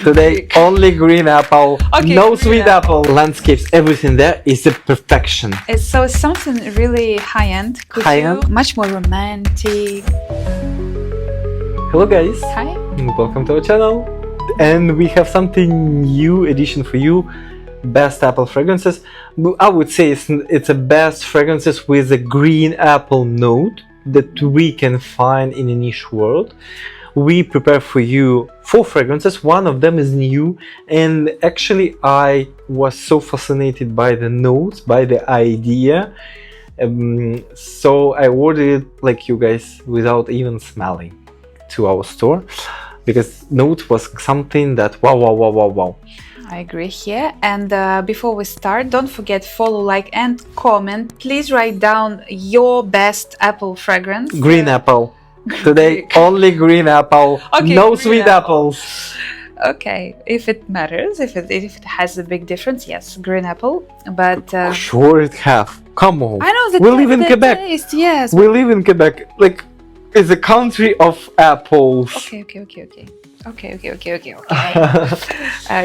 Today, only green apple, Okay, no green sweet apple. Landscapes, everything there is a perfection. So it's something really high-end. High-end? Much more romantic. Hello guys, Hi. welcome to our channel. And we have something new edition for you. Best apple fragrances. I would say it's a best fragrances with a green apple note that we can find in a niche world. We prepare for you 4 fragrances. One of them is new, and actually I was so fascinated by the notes, by the idea, so I ordered it like you guys without even smelling to our store, because note was something that wow. I agree here. And before we start, don't forget follow, like, and comment. Please write down your best apple fragrance. Green apple. Today only green apple, Okay, no green sweet apple. apples. Okay, if it matters, if it has a big difference, yes, green apple. But Sure it have. Come on. I know We live in the Quebec. taste, yes. We live in Quebec. Like, it's a country of apples. Okay.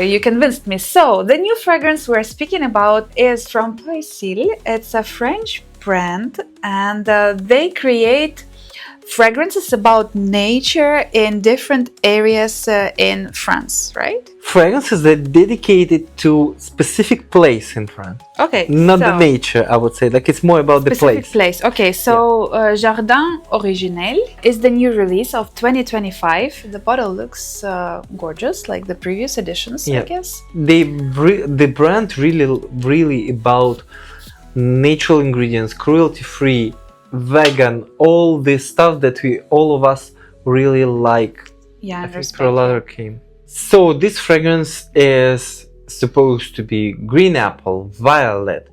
You convinced me. So, the new fragrance we're speaking about is from Poécile. It's a French brand, and they create fragrances about nature in different areas in France, right? Fragrances that are dedicated to specific place in France. Okay. Not the nature, I would say. Like, it's more about the Specific place. Okay, so Jardin Originel is the new release of 2025. The bottle looks gorgeous, like the previous editions, I guess. The brand really about natural ingredients, cruelty-free, vegan, all this stuff that all of us really like. Yeah, I think Oligarque came. So this fragrance is supposed to be green apple, violet,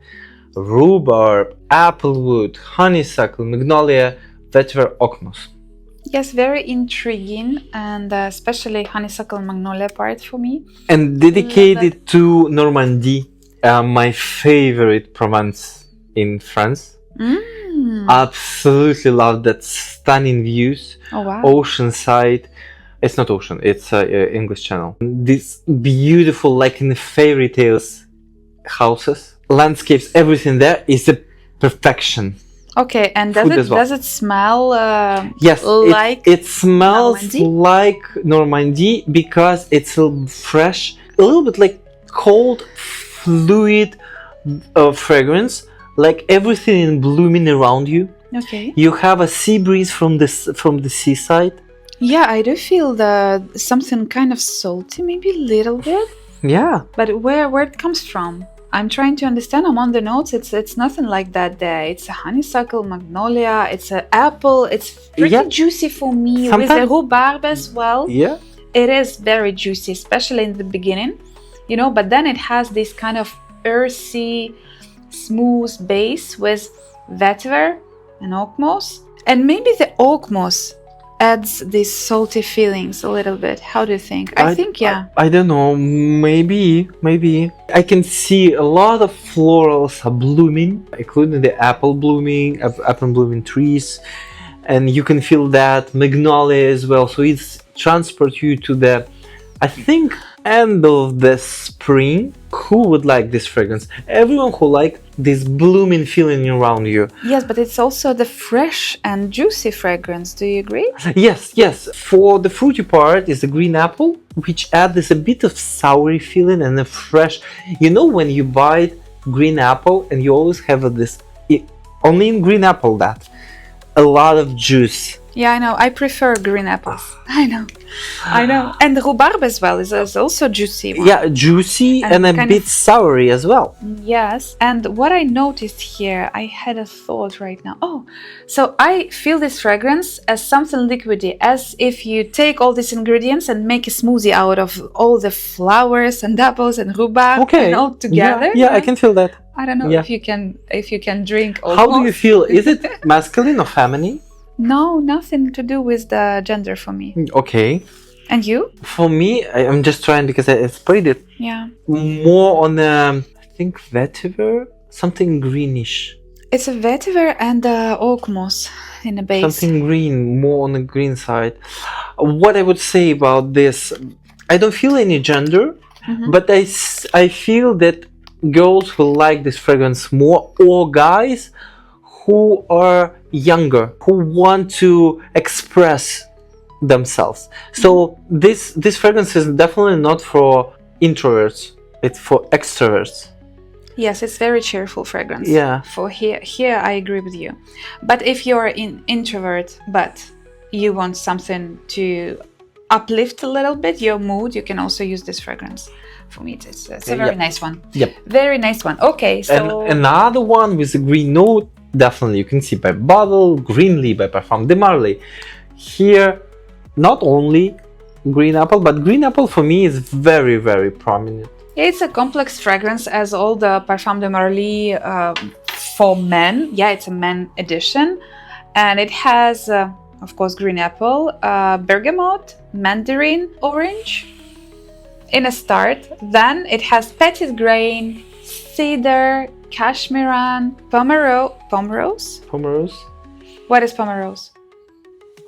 rhubarb, applewood, honeysuckle, magnolia, vetiver, oakmoss. Yes, very intriguing, and especially honeysuckle magnolia part for me. And dedicated to Normandy, my favorite province in France. Absolutely love that stunning views. Oh wow. Oceanside. It's not ocean, it's English Channel. These beautiful, like in the fairy tales, houses, landscapes, everything there is a perfection. Okay, and does it smell yes, like it smells Normandy? like Normandy because it's fresh, a little bit like cold, fluid fragrance, like everything in blooming around you. Okay. You have a sea breeze from the seaside. Yeah, I do feel something kind of salty, maybe a little bit. Yeah. But where it comes from? I'm trying to understand. I'm on the notes. It's nothing like that there. It's a honeysuckle, magnolia, it's an apple. It's pretty juicy for me. With the rhubarb as well. Yeah. It is very juicy, especially in the beginning. But then it has this kind of earthy, smooth base with vetiver and oakmoss. And maybe the oakmoss adds these salty feelings a little bit. How do you think? I think, yeah. I don't know. Maybe. I can see a lot of florals are blooming, including the apple blooming trees, and you can feel that magnolia as well. So it's transport you to the, I think, end of the spring. Who would like this fragrance? Everyone who likes this blooming feeling around you. Yes, but it's also the fresh and juicy fragrance. Do you agree? Yes. For the fruity part is the green apple, which adds a bit of soury feeling and a fresh. When you bite green apple, and you always have this, only in green apple, that a lot of juice. Yeah, I know. I prefer green apples. I know. And the rhubarb as well is also juicy one. Yeah, juicy and a bit soury as well. Yes. And what I noticed here, I had a thought right now. Oh, so I feel this fragrance as something liquidy, as if you take all these ingredients and make a smoothie out of all the flowers and apples and rhubarb and all together. Yeah, I can feel that. I don't know if you can drink all. How do you feel? Is it masculine or feminine? No, nothing to do with the gender for me. Okay. And you? For me, I'm just trying because I sprayed it. Yeah. More on I think vetiver, something greenish. It's a vetiver and oakmoss in the base. Something green, more on the green side. What I would say about this, I don't feel any gender, but I feel that girls will like this fragrance more, or guys who are younger, who want to express themselves. So this fragrance is definitely not for introverts, it's for extroverts. Yes, it's very cheerful fragrance. Yeah. For here I agree with you. But if you're an introvert, but you want something to uplift a little bit your mood, you can also use this fragrance. For me, it's a very nice one. Yep. Very nice one. Okay, so... And another one with a green note, definitely you can see by bottle, Greenley by Parfum de Marly. Here, not only green apple, but green apple for me is very, very prominent. Yeah, it's a complex fragrance as all the Parfum de Marly for men. Yeah, it's a men edition. And it has, of course, green apple, bergamot, mandarin, orange in a start. Then it has petit grain, cedar, cashmeran, pomerose. Pomerose? What is pomerose?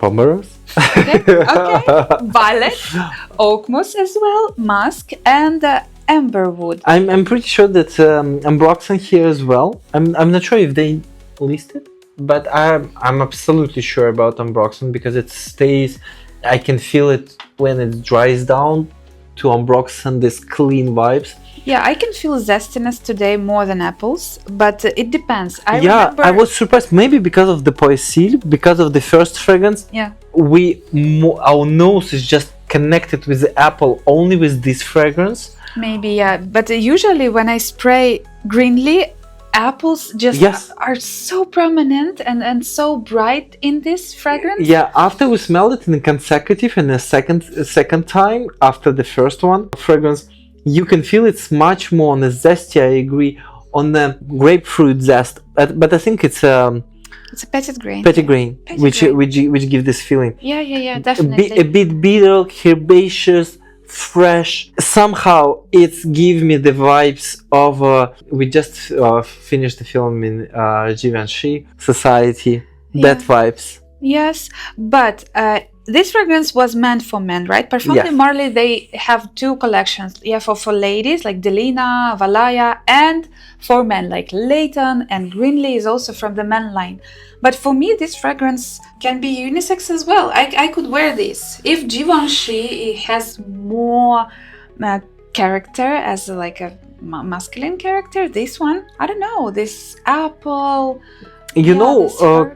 Pomerose? Okay. Violet, oak moss as well, musk, and amberwood. I'm pretty sure that Ambroxan here as well. I'm not sure if they listed, but I'm absolutely sure about Ambroxan because it stays. I can feel it when it dries down to Ambroxan, this clean vibes. Yeah, I can feel zestiness today more than apples, but it depends. I was surprised, maybe because of the Poécile, because of the first fragrance. Yeah, our nose is just connected with the apple only with this fragrance. Maybe, yeah, but usually when I spray Greenley, apples just are so prominent and so bright in this fragrance. Yeah, after we smelled it in a consecutive and a second time after the first one fragrance, you can feel it's much more on the zesty. I agree, on the grapefruit zest, but I think it's a petit grain. Which give this feeling. Yeah, definitely. A bit bitter, herbaceous, fresh. Somehow it gives me the vibes of we just finished the film in Givenchy Society. That vibes. Yes, but this fragrance was meant for men, right? Parfum de Marly, they have two collections. Yeah, for ladies like Delina, Valaya, and for men like Leighton and Greenley is also from the men line. But for me, this fragrance can be unisex as well. I could wear this. If Givenchy has more character as like a masculine character, this one, I don't know, this apple...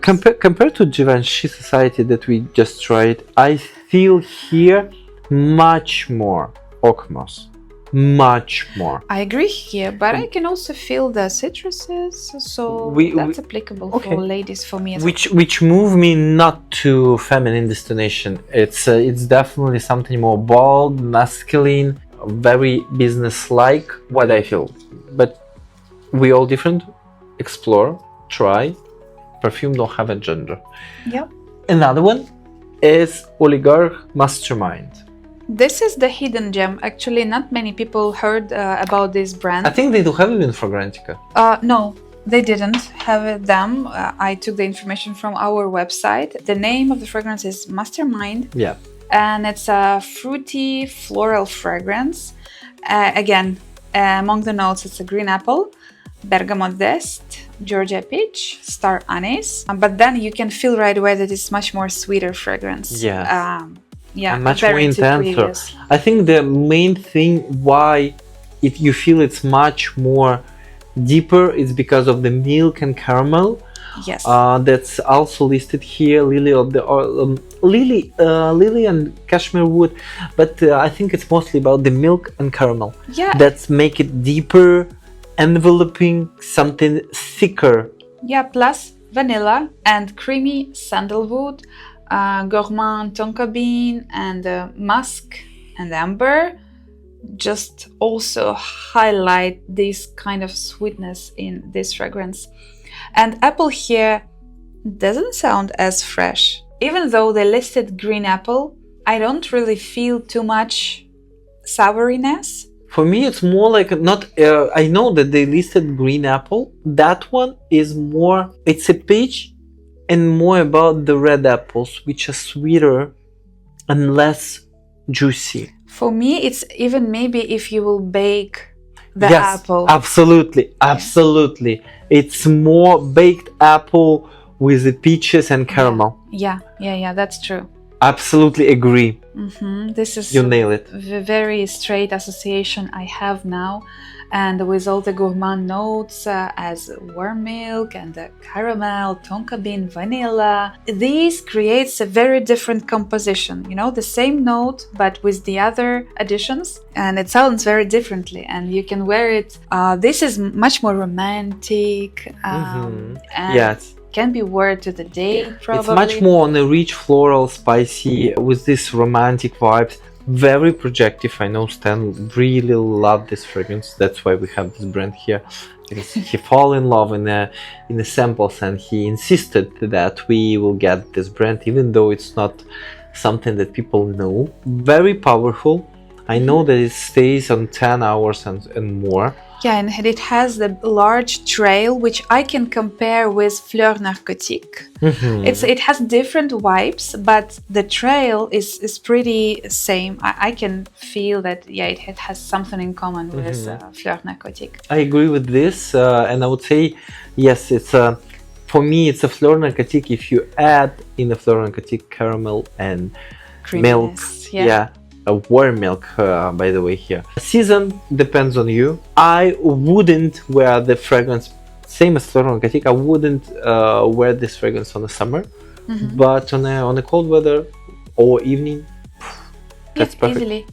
compared to Givenchy Society that we just tried, I feel here much more oak moss. Much more. I agree here, but I can also feel the citruses, so that's applicable for ladies for me as well. Which move me not to feminine destination. It's definitely something more bold, masculine, very business-like, what I feel. But we all different. Explore, try. Perfume don't have a gender. Yep. Another one is Oligarque Mastermind. This is the hidden gem. Actually, not many people heard about this brand. I think they do have it in Fragrantica. No, they didn't have them. I took the information from our website. The name of the fragrance is Mastermind. Yeah. And it's a fruity floral fragrance. Again, among the notes, it's a green apple, bergamot zest, Georgia peach, star anise. But then you can feel right away that it's much more sweeter fragrance. Yeah. And much more intense. I think the main thing why you feel it's much more deeper is because of the milk and caramel. Yes. That's also listed here. Lily and cashmere wood, but I think it's mostly about the milk and caramel. Yeah. That's make it deeper, enveloping, something thicker. Yeah. Plus vanilla and creamy sandalwood. Gourmand tonka bean and musk and amber just also highlight this kind of sweetness in this fragrance. And apple here doesn't sound as fresh. Even though they listed green apple, I don't really feel too much souriness. For me, it's more like I know that they listed green apple. That one is more, it's a peach and more about the red apples, which are sweeter and less juicy. For me, it's even maybe if you will bake the Yes, apple. absolutely. It's more baked apple with the peaches and caramel. Yeah, that's true. Absolutely agree. This is You nail it. the very straight association I have now, and with all the gourmand notes as warm milk and the caramel, tonka bean, vanilla. This creates a very different composition, you know, the same note but with the other additions, and it sounds very differently, and you can wear it. This is much more romantic, and Yes. can be worn to the date, probably. It's much more on a rich floral, spicy, with this romantic vibes. Very projective. I know Stan really loved this fragrance. That's why we have this brand here. Because he fell in love in the samples, and he insisted that we will get this brand, even though it's not something that people know. Very powerful. I know that it stays on 10 hours and more. Yeah, and it has the large trail, which I can compare with Fleur Narcotique. It has different vibes, but the trail is pretty same. I can feel that, it has something in common with Fleur Narcotique. I agree with this, and I would say, yes, it's for me, it's a Fleur Narcotique if you add in the Fleur Narcotique caramel and milk. Yeah. A warm milk, by the way, here. Season depends on you. I wouldn't wear the fragrance, same as Fleur Narcotique, I wouldn't wear this fragrance on the summer, but on a cold weather or evening, that's perfect.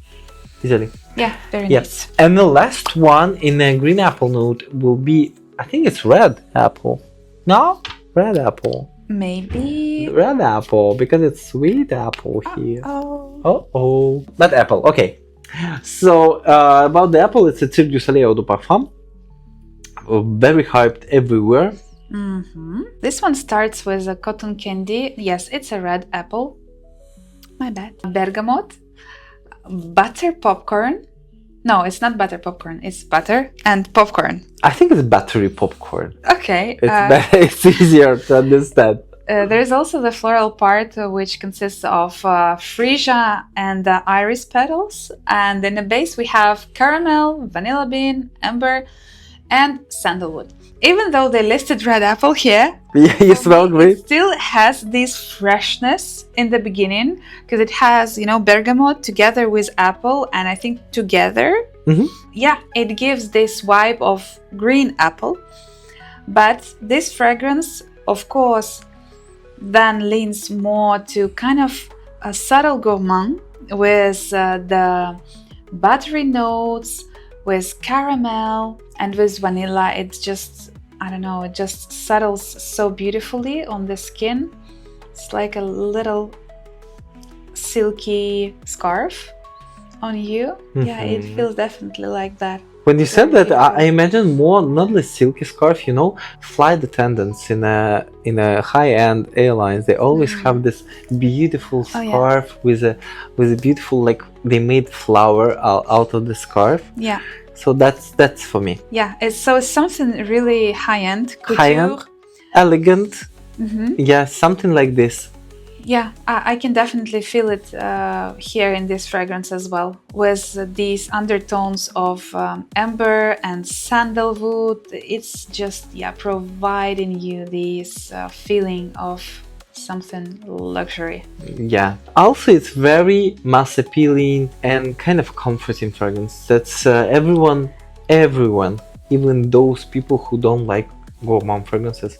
Easily. Yeah, very nice. And the last one in a green apple note will be, I think it's red apple. No? Red apple. Maybe red apple, because it's sweet apple here. Oh. But apple, okay. So about the apple, it's a Cirque du Soleil Eau de Parfum. Very hyped everywhere. This one starts with a cotton candy. Yes, it's a red apple. My bad. Bergamot, butter popcorn. No, it's not butter popcorn. It's butter and popcorn. I think it's buttery popcorn. Okay. It's easier to understand. There is also the floral part, which consists of freesia and iris petals. And in the base, we have caramel, vanilla bean, amber, and sandalwood. Even though they listed red apple here, you smell great. It still has this freshness in the beginning, because it has, bergamot together with apple, and I think together, it gives this vibe of green apple. But this fragrance, of course, then leans more to kind of a subtle gourmand with the buttery notes, with caramel and with vanilla. It's just, I don't know, it just settles so beautifully on the skin. It's like a little silky scarf on you. Yeah, it feels definitely like that. When you said that, I imagine more not the silky scarf, flight attendants in a high-end airlines. They always have this beautiful scarf with a beautiful, like they made flower out of the scarf. Yeah. So that's for me. Yeah, it's something really high-end, couture. High-end, elegant. Yeah, something like this. Yeah, I can definitely feel it here in this fragrance as well, with these undertones of amber and sandalwood. It's just, providing you this feeling of something luxury. Yeah. Also, it's very mass appealing and kind of comforting fragrance. That's everyone, even those people who don't like gourmand fragrances,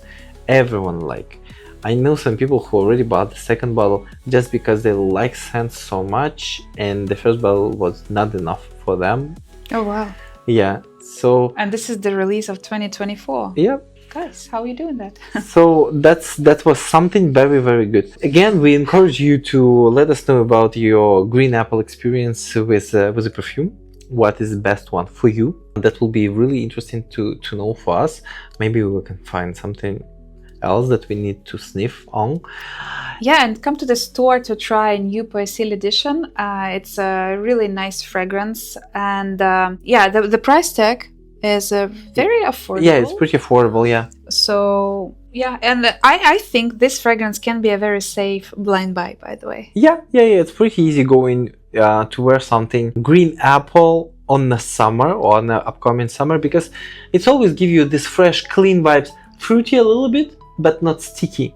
everyone like. I know some people who already bought the second bottle just because they like scents so much, and the first bottle was not enough for them. Oh wow. Yeah. So. And this is the release of 2024. Yeah. Guys, how are you doing that? So that was something very, very good. Again, we encourage you to let us know about your green apple experience with a perfume. What is the best one for you? That will be really interesting to know for us. Maybe we can find something else that we need to sniff on. Yeah, and come to the store to try a new Poécile edition. It's a really nice fragrance, and the price tag is very affordable. Yeah, it's pretty affordable. Yeah. So and I think this fragrance can be a very safe blind buy. By the way. Yeah. It's pretty easy going. to wear something green apple on the summer or on the upcoming summer, because it's always give you this fresh, clean vibes, fruity a little bit, but not sticky.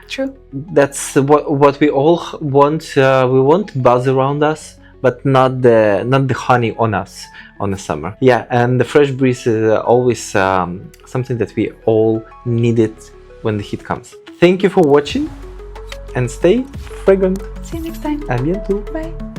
True. That's what we all want. We want buzz around us, but not the honey on us on the summer. Yeah, and the fresh breeze is always something that we all needed when the heat comes. Thank you for watching, and stay fragrant. See you next time. À bientôt. Bye.